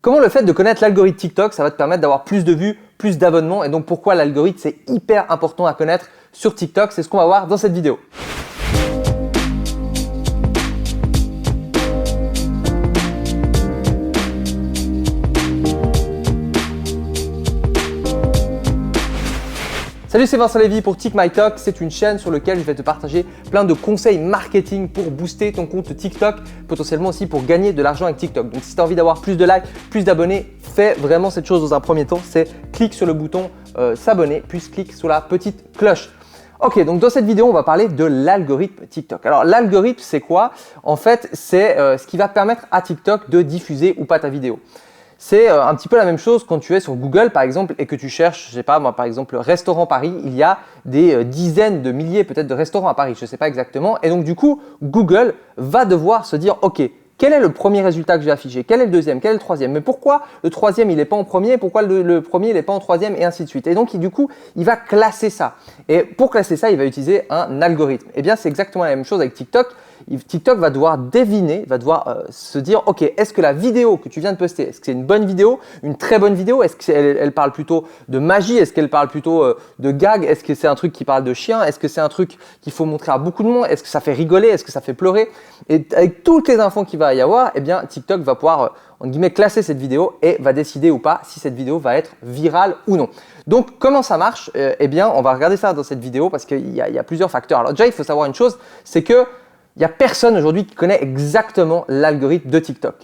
Comment le fait de connaître l'algorithme TikTok, ça va te permettre d'avoir plus de vues, plus d'abonnements et donc pourquoi l'algorithme c'est hyper important à connaître sur TikTok, c'est ce qu'on va voir dans cette vidéo. Salut, c'est Vincent Lévy pour TikMyTalk. C'est une chaîne sur laquelle je vais te partager plein de conseils marketing pour booster ton compte TikTok, potentiellement aussi pour gagner de l'argent avec TikTok. Donc si tu as envie d'avoir plus de likes, plus d'abonnés, fais vraiment cette chose dans un premier temps, c'est clique sur le bouton s'abonner, puis clique sur la petite cloche. Ok, donc dans cette vidéo, on va parler de l'algorithme TikTok. Alors l'algorithme, c'est quoi? En fait, c'est ce qui va permettre à TikTok de diffuser ou pas ta vidéo. C'est un petit peu la même chose quand tu es sur Google par exemple et que tu cherches, je sais pas moi par exemple restaurant Paris, il y a des dizaines de milliers peut-être de restaurants à Paris, je ne sais pas exactement. Et donc du coup, Google va devoir se dire ok, quel est le premier résultat que j'ai affiché? Quel est le deuxième? Quel est le troisième? Mais pourquoi le troisième il n'est pas en premier? Pourquoi le premier il n'est pas en troisième? Et ainsi de suite. Et donc du coup, il va classer ça. Et pour classer ça, il va utiliser un algorithme. Et bien c'est exactement la même chose avec TikTok. TikTok va devoir deviner, va devoir se dire ok, est-ce que la vidéo que tu viens de poster, est-ce que c'est une bonne vidéo, une très bonne vidéo? Est-ce qu'elle parle plutôt de magie? Est-ce qu'elle parle plutôt de gag? Est-ce que c'est un truc qui parle de chien? Est-ce que c'est un truc qu'il faut montrer à beaucoup de monde? Est-ce que ça fait rigoler? Est-ce que ça fait pleurer? Et avec toutes les infos qu'il va y avoir, eh bien TikTok va pouvoir en guillemets classer cette vidéo et va décider ou pas si cette vidéo va être virale ou non. Donc comment ça marche? Eh bien on va regarder ça dans cette vidéo parce qu'il y a plusieurs facteurs. Alors déjà il faut savoir une chose, c'est que il n'y a personne aujourd'hui qui connaît exactement l'algorithme de TikTok.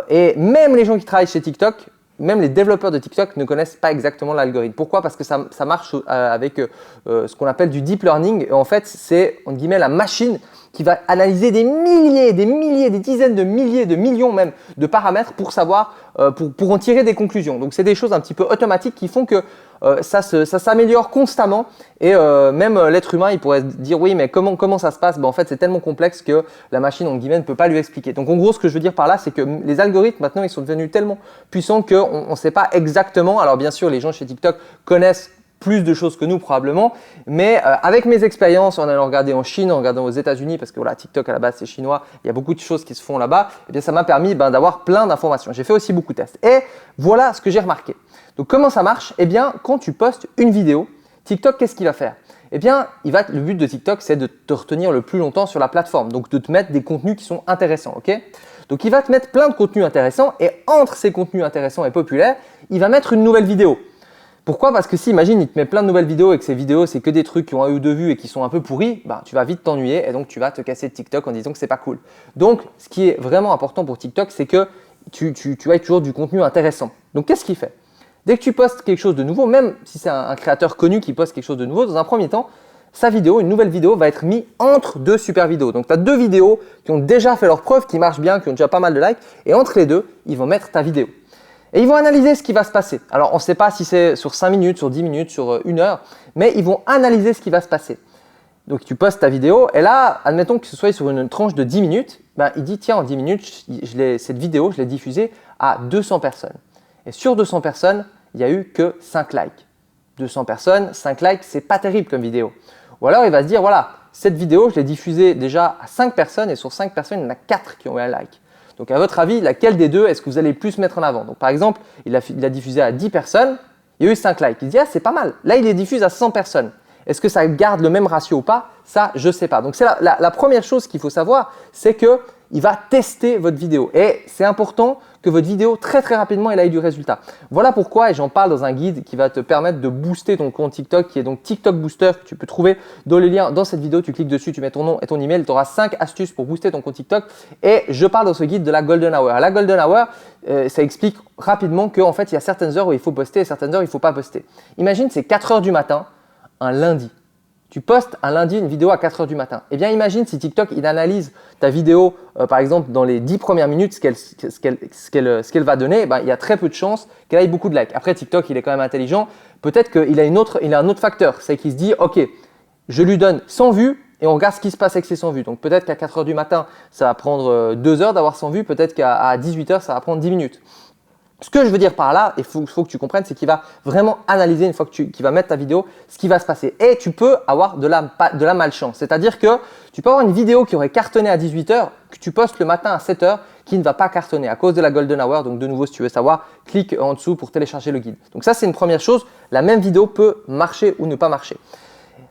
Et même les gens qui travaillent chez TikTok, même les développeurs de TikTok ne connaissent pas exactement l'algorithme. Pourquoi? Parce que ça marche avec ce qu'on appelle du deep learning. Et en fait, c'est entre guillemets la machine qui va analyser des milliers, des dizaines de milliers, de millions même de paramètres pour savoir, pour en tirer des conclusions. Donc, c'est des choses un petit peu automatiques qui font que ça s'améliore constamment et même l'être humain, il pourrait dire oui, mais comment ça se passe? En fait, c'est tellement complexe que la machine, en guillemets, ne peut pas lui expliquer. Donc, en gros, ce que je veux dire par là, c'est que les algorithmes, maintenant, ils sont devenus tellement puissants qu'on ne sait pas exactement. Alors, bien sûr, les gens chez TikTok connaissent plus de choses que nous probablement, mais avec mes expériences en allant regarder en Chine, en regardant aux États-Unis, parce que voilà, TikTok à la base c'est chinois, il y a beaucoup de choses qui se font là-bas, et bien ça m'a permis d'avoir plein d'informations. J'ai fait aussi beaucoup de tests et voilà ce que j'ai remarqué. Donc comment ça marche? Eh bien quand tu postes une vidéo, TikTok qu'est-ce qu'il va faire? Eh bien le but de TikTok c'est de te retenir le plus longtemps sur la plateforme, donc de te mettre des contenus qui sont intéressants, ok? Donc il va te mettre plein de contenus intéressants et entre ces contenus intéressants et populaires, il va mettre une nouvelle vidéo. Pourquoi? Parce que si, imagine, il te met plein de nouvelles vidéos et que ces vidéos, c'est que des trucs qui ont un ou deux vues et qui sont un peu pourris, tu vas vite t'ennuyer et donc tu vas te casser de TikTok en disant que c'est pas cool. Donc, ce qui est vraiment important pour TikTok, c'est que tu aies toujours du contenu intéressant. Donc, qu'est-ce qu'il fait? Dès que tu postes quelque chose de nouveau, même si c'est un créateur connu qui poste quelque chose de nouveau, dans un premier temps, sa vidéo, une nouvelle vidéo va être mise entre deux super vidéos. Donc, tu as deux vidéos qui ont déjà fait leur preuve, qui marchent bien, qui ont déjà pas mal de likes et entre les deux, ils vont mettre ta vidéo. Et ils vont analyser ce qui va se passer. Alors, on ne sait pas si c'est sur 5 minutes, sur 10 minutes, sur 1 heure, mais ils vont analyser ce qui va se passer. Donc, tu postes ta vidéo et là, admettons que ce soit sur une tranche de 10 minutes, il dit tiens, en 10 minutes, cette vidéo, je l'ai diffusée à 200 personnes. Et sur 200 personnes, il n'y a eu que 5 likes. 200 personnes, 5 likes, c'est pas terrible comme vidéo. Ou alors, il va se dire voilà, cette vidéo, je l'ai diffusée déjà à 5 personnes et sur 5 personnes, il y en a 4 qui ont eu un like. Donc, à votre avis, laquelle des deux est-ce que vous allez plus mettre en avant? Donc, par exemple, il a diffusé à 10 personnes, il y a eu 5 likes. Il dit, ah, c'est pas mal. Là, il les diffuse à 100 personnes. Est-ce que ça garde le même ratio ou pas? Ça, je ne sais pas. Donc, c'est la première chose qu'il faut savoir, c'est qu'il va tester votre vidéo. Et c'est important que votre vidéo, très très rapidement, elle ait du résultat. Voilà pourquoi, et j'en parle dans un guide qui va te permettre de booster ton compte TikTok, qui est donc TikTok Booster, que tu peux trouver dans le lien dans cette vidéo. Tu cliques dessus, tu mets ton nom et ton email, tu auras 5 astuces pour booster ton compte TikTok. Et je parle dans ce guide de la Golden Hour. La Golden Hour, ça explique rapidement qu'en fait, il y a certaines heures où il faut poster et certaines heures où il ne faut pas poster. Imagine, c'est 4 heures du matin, un lundi. Tu postes un lundi une vidéo à 4 heures du matin. Eh bien, imagine si TikTok il analyse ta vidéo, par exemple, dans les 10 premières minutes, ce qu'elle va donner, il y a très peu de chances qu'elle ait beaucoup de likes. Après, TikTok, il est quand même intelligent. Peut-être qu'il a un autre facteur. C'est qu'il se dit, OK, je lui donne 100 vues et on regarde ce qui se passe avec ces 100 vues. Donc, peut-être qu'à 4 heures du matin, ça va prendre 2 heures d'avoir 100 vues. Peut-être qu'à 18 heures, ça va prendre 10 minutes. Ce que je veux dire par là, il faut que tu comprennes, c'est qu'il va vraiment analyser une fois qu'il va mettre ta vidéo, ce qui va se passer. Et tu peux avoir de la malchance. C'est-à-dire que tu peux avoir une vidéo qui aurait cartonné à 18 h, que tu postes le matin à 7 h qui ne va pas cartonner à cause de la Golden Hour. Donc de nouveau, si tu veux savoir, clique en dessous pour télécharger le guide. Donc ça, c'est une première chose. La même vidéo peut marcher ou ne pas marcher.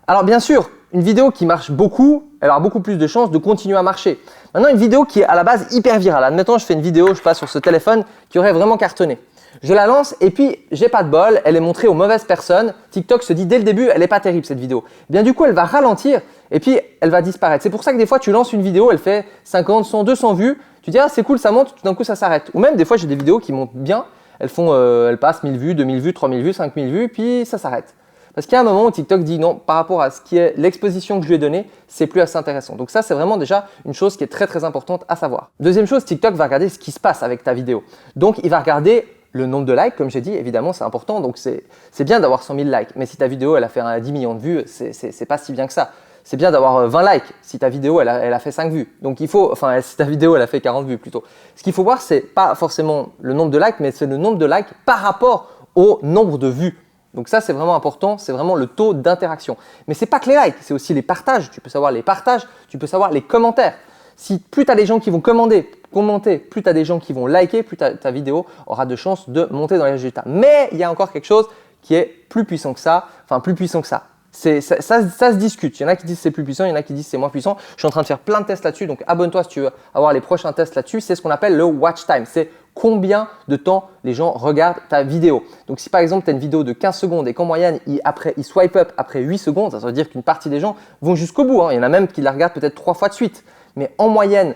Alors bien sûr, une vidéo qui marche beaucoup, elle aura beaucoup plus de chances de continuer à marcher. Maintenant, une vidéo qui est à la base hyper virale. Admettons, je fais une vidéo, je passe sur ce téléphone qui aurait vraiment cartonné. Je la lance et puis j'ai pas de bol, elle est montrée aux mauvaises personnes. TikTok se dit dès le début, elle n'est pas terrible cette vidéo. Bien du coup, elle va ralentir et puis elle va disparaître. C'est pour ça que des fois, tu lances une vidéo, elle fait 50, 100, 200 vues. Tu dis ah c'est cool, ça monte, tout d'un coup ça s'arrête. Ou même des fois, j'ai des vidéos qui montent bien, elles passent 1000 vues, 2000 vues, 3000 vues, 5000 vues, puis ça s'arrête. Parce qu'il y a un moment où TikTok dit non, par rapport à ce qui est l'exposition que je lui ai donnée, c'est plus assez intéressant. Donc ça, c'est vraiment déjà une chose qui est très très importante à savoir. Deuxième chose, TikTok va regarder ce qui se passe avec ta vidéo. Donc il va regarder le nombre de likes, comme j'ai dit, évidemment, c'est important. Donc c'est bien d'avoir 100 000 likes. Mais si ta vidéo, elle a fait 10 millions de vues, c'est pas si bien que ça. C'est bien d'avoir 20 likes si ta vidéo, elle a fait 5 vues. Donc si ta vidéo, elle a fait 40 vues plutôt. Ce qu'il faut voir, c'est pas forcément le nombre de likes, mais c'est le nombre de likes par rapport au nombre de vues. Donc ça, c'est vraiment important, c'est vraiment le taux d'interaction. Mais ce n'est pas que les likes, c'est aussi les partages. Tu peux savoir les partages, tu peux savoir les commentaires. Si plus tu as des gens qui vont commenter, plus tu as des gens qui vont liker, plus ta vidéo aura de chances de monter dans les résultats. Mais il y a encore quelque chose qui est plus puissant que ça, ça se discute. Il y en a qui disent c'est plus puissant, il y en a qui disent c'est moins puissant. Je suis en train de faire plein de tests là-dessus, donc abonne-toi si tu veux avoir les prochains tests là-dessus. C'est ce qu'on appelle le watch time. C'est combien de temps les gens regardent ta vidéo. Donc si par exemple tu as une vidéo de 15 secondes et qu'en moyenne ils swipe up après 8 secondes, ça veut dire qu'une partie des gens vont jusqu'au bout. Il y en a même qui la regardent peut-être 3 fois de suite. Mais en moyenne,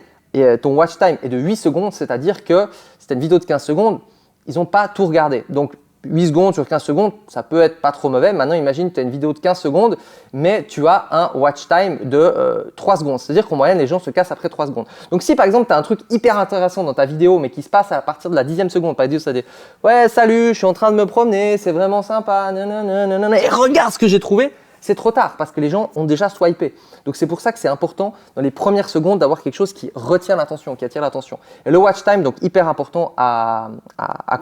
ton watch time est de 8 secondes, c'est-à-dire que si tu as une vidéo de 15 secondes, ils n'ont pas tout regardé. Donc 8 secondes sur 15 secondes, ça peut être pas trop mauvais. Maintenant, imagine que tu as une vidéo de 15 secondes, mais tu as un watch time de 3 secondes. C'est-à-dire qu'en moyenne, les gens se cassent après 3 secondes. Donc, si par exemple, tu as un truc hyper intéressant dans ta vidéo, mais qui se passe à partir de la 10e seconde, par exemple, ça dit « Ouais, salut, je suis en train de me promener, c'est vraiment sympa, nanana, et regarde ce que j'ai trouvé !» C'est trop tard parce que les gens ont déjà swipé. Donc, c'est pour ça que c'est important dans les premières secondes d'avoir quelque chose qui retient l'attention, qui attire l'attention. Et le watch time, donc hyper important à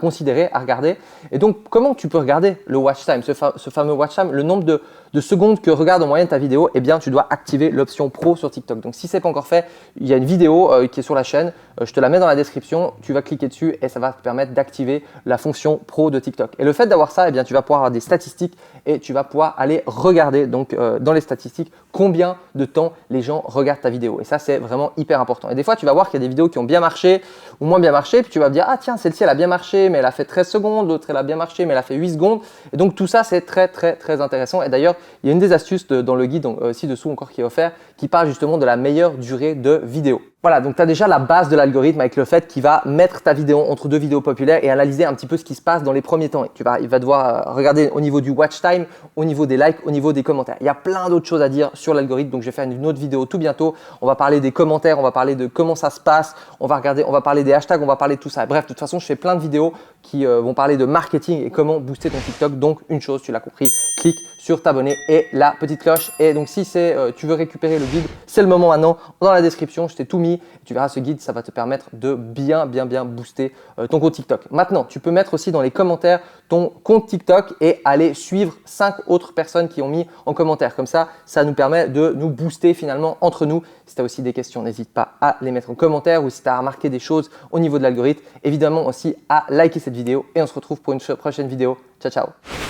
considérer, à regarder. Et donc, comment tu peux regarder le watch time, ce fameux watch time, le nombre de secondes que regarde en moyenne ta vidéo, eh bien, tu dois activer l'option pro sur TikTok. Donc, si ce n'est pas encore fait, il y a une vidéo qui est sur la chaîne. Je te la mets dans la description. Tu vas cliquer dessus et ça va te permettre d'activer la fonction pro de TikTok. Et le fait d'avoir ça, eh bien, tu vas pouvoir avoir des statistiques et tu vas pouvoir aller regarder donc dans les statistiques combien de temps les gens regardent ta vidéo. Et ça, c'est vraiment hyper important. Et des fois, tu vas voir qu'il y a des vidéos qui ont bien marché ou moins bien marché. Puis tu vas te dire, ah tiens, celle-ci, elle a bien marché, mais elle a fait 13 secondes. L'autre, elle a bien marché, mais elle a fait 8 secondes. Et donc, tout ça, c'est très, très, très intéressant. Et d'ailleurs, il y a une des astuces dans le guide, donc, ci-dessous encore qui est offert, qui parle justement de la meilleure durée de vidéo. Voilà, donc tu as déjà la base de l'algorithme avec le fait qu'il va mettre ta vidéo entre deux vidéos populaires et analyser un petit peu ce qui se passe dans les premiers temps. Il va devoir regarder au niveau du watch time, au niveau des likes, au niveau des commentaires. Il y a plein d'autres choses à dire sur l'algorithme, donc je vais faire une autre vidéo tout bientôt. On va parler des commentaires, on va parler de comment ça se passe, on va parler des hashtags, on va parler de tout ça. Bref, de toute façon, je fais plein de vidéos qui vont parler de marketing et comment booster ton TikTok. Donc une chose, tu l'as compris, clique sur t'abonner et la petite cloche. Et donc si tu veux récupérer le guide, c'est le moment maintenant. Dans la description, je t'ai tout mis. Tu verras ce guide, ça va te permettre de bien booster ton compte TikTok. Maintenant, tu peux mettre aussi dans les commentaires ton compte TikTok et aller suivre 5 autres personnes qui ont mis en commentaire. Comme ça, ça nous permet de nous booster finalement entre nous. Si tu as aussi des questions, n'hésite pas à les mettre en commentaire ou si tu as remarqué des choses au niveau de l'algorithme, évidemment aussi à liker cette vidéo et on se retrouve pour une prochaine vidéo. Ciao, ciao!